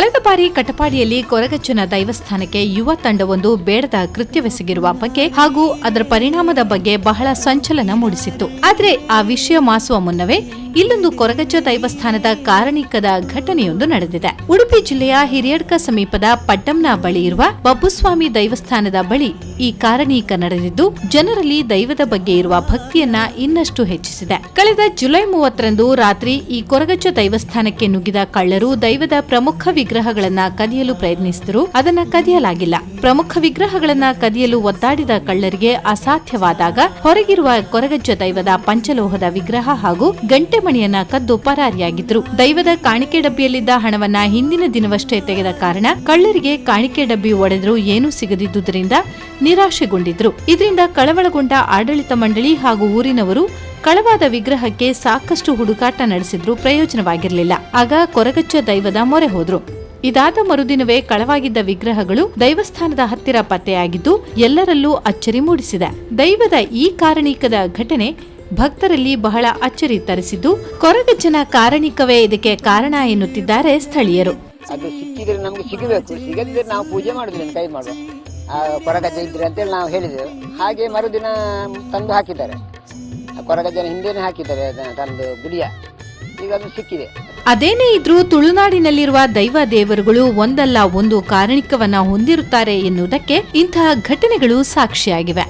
ಕಳೆದ ಬಾರಿ ಕಟಪಾಡಿಯಲ್ಲಿ ಕೊರಗಜ್ಜನ ದೈವಸ್ಥಾನಕ್ಕೆ ಯುವ ತಂಡವೊಂದು ಬೇಡದ ಕೃತ್ಯವೆಸಗಿರುವ ಬಗ್ಗೆ ಹಾಗೂ ಅದರ ಪರಿಣಾಮದ ಬಗ್ಗೆ ಬಹಳ ಸಂಚಲನ ಮೂಡಿಸಿತ್ತು. ಆದರೆ ಆ ವಿಷಯ ಮಾಸುವ ಮುನ್ನವೇ ಇಲ್ಲೊಂದು ಕೊರಗಜ್ಜ ದೈವಸ್ಥಾನದ ಕಾರಣಿಕದ ಘಟನೆಯೊಂದು ನಡೆದಿದೆ. ಉಡುಪಿ ಜಿಲ್ಲೆಯ ಹಿರಿಯಡ್ಕ ಸಮೀಪದ ಪಟ್ಟಂನ ಬಳಿ ಇರುವ ಬಬ್ಬುಸ್ವಾಮಿ ದೈವಸ್ಥಾನದ ಬಳಿ ಈ ಕಾರಣೀಕ ನಡೆದಿದ್ದು ಜನರಲ್ಲಿ ದೈವದ ಬಗ್ಗೆ ಇರುವ ಭಕ್ತಿಯನ್ನ ಇನ್ನಷ್ಟು ಹೆಚ್ಚಿಸಿದೆ. ಕಳೆದ ಜುಲೈ 30ರಂದು ರಾತ್ರಿ ಈ ಕೊರಗಜ್ಜ ದೈವಸ್ಥಾನಕ್ಕೆ ನುಗ್ಗಿದ ಕಳ್ಳರು ದೈವದ ಪ್ರಮುಖ ವಿಗ್ರಹಗಳನ್ನ ಕದಿಯಲು ಪ್ರಯತ್ನಿಸಿದರು. ಅದನ್ನ ಕದಿಯಲಾಗಿಲ್ಲ. ಪ್ರಮುಖ ವಿಗ್ರಹಗಳನ್ನ ಕದಿಯಲು ಒದ್ದಾಡಿದ ಕಳ್ಳರಿಗೆ ಅಸಾಧ್ಯವಾದಾಗ ಹೊರಗಿರುವ ಕೊರಗಜ್ಜ ದೈವದ ಪಂಚಲೋಹದ ವಿಗ್ರಹ ಹಾಗೂ ಗಂಟೆ ಮಣಿಯನ್ನ ಕದ್ದು ಪರಾರಿಯಾಗಿದ್ರು. ದೈವದ ಕಾಣಿಕೆ ಡಬ್ಬಿಯಲ್ಲಿದ್ದ ಹಣವನ್ನ ಹಿಂದಿನ ದಿನವಷ್ಟೇ ತೆಗೆದ ಕಾರಣ ಕಳ್ಳರಿಗೆ ಕಾಣಿಕೆ ಡಬ್ಬಿ ಒಡೆದರೂ ಏನೂ ಸಿಗದಿದ್ದುದರಿಂದ ನಿರಾಶೆಗೊಂಡಿದ್ರು. ಇದರಿಂದ ಕಳವಳಗೊಂಡ ಆಡಳಿತ ಮಂಡಳಿ ಹಾಗೂ ಊರಿನವರು ಕಳವಾದ ವಿಗ್ರಹಕ್ಕೆ ಸಾಕಷ್ಟು ಹುಡುಕಾಟ ನಡೆಸಿದ್ರೂ ಪ್ರಯೋಜನವಾಗಿರಲಿಲ್ಲ. ಆಗ ಕೊರಗಜ್ಜ ದೈವದ ಮೊರೆ ಹೋದ್ರು. ಇದಾದ ಮರುದಿನವೇ ಕಳವಾಗಿದ್ದ ವಿಗ್ರಹಗಳು ದೈವಸ್ಥಾನದ ಹತ್ತಿರ ಪತ್ತೆಯಾಗಿದ್ದು ಎಲ್ಲರಲ್ಲೂ ಅಚ್ಚರಿ ಮೂಡಿಸಿದೆ. ದೈವದ ಈ ಕಾರಣೀಕದ ಘಟನೆ ಭಕ್ತರಲ್ಲಿ ಬಹಳ ಅಚ್ಚರಿ ತರಿಸಿದ್ದು ಕೊರಗಜ್ಜನ ಕಾರಣಿಕವೇ ಇದಕ್ಕೆ ಕಾರಣ ಎನ್ನುತ್ತಿದ್ದಾರೆ ಸ್ಥಳೀಯರು. ಅದು ಸಿಕ್ಕಿದ್ರೆ ನಮ್ಗೆ ಸಿಗಬೇಕು, ಸಿಗದಿದ್ರೆ ನಾವು ಪೂಜೆ ಮಾಡುದಿಲ್ಲ, ಕೈ ಮಾಡುವ ಕೊರಗಜ್ಜ ಇದ್ರೆ ಅಂತೇಳಿ ನಾವು ಹೇಳಿದೆವು. ಹಾಗೆ ಮರುದಿನ ತಂದು ಹಾಕಿದ್ದಾರೆ, ಕೊರಗಜ್ಜನ ಹಿಂದೆನೆ ಹಾಕಿದ್ದಾರೆ ತಂದು ಗುಡಿಯ. ಈಗ ಅದು ಸಿಕ್ಕಿದೆ. ಅದೇನೇ ಇದ್ರೂ ತುಳುನಾಡಿನಲ್ಲಿರುವ ದೈವ ದೇವರುಗಳು ಒಂದಲ್ಲ ಒಂದು ಕಾರಣಿಕವನ್ನ ಹೊಂದಿರುತ್ತಾರೆ ಎನ್ನುವುದಕ್ಕೆ ಇಂತಹ ಘಟನೆಗಳು ಸಾಕ್ಷಿಯಾಗಿವೆ.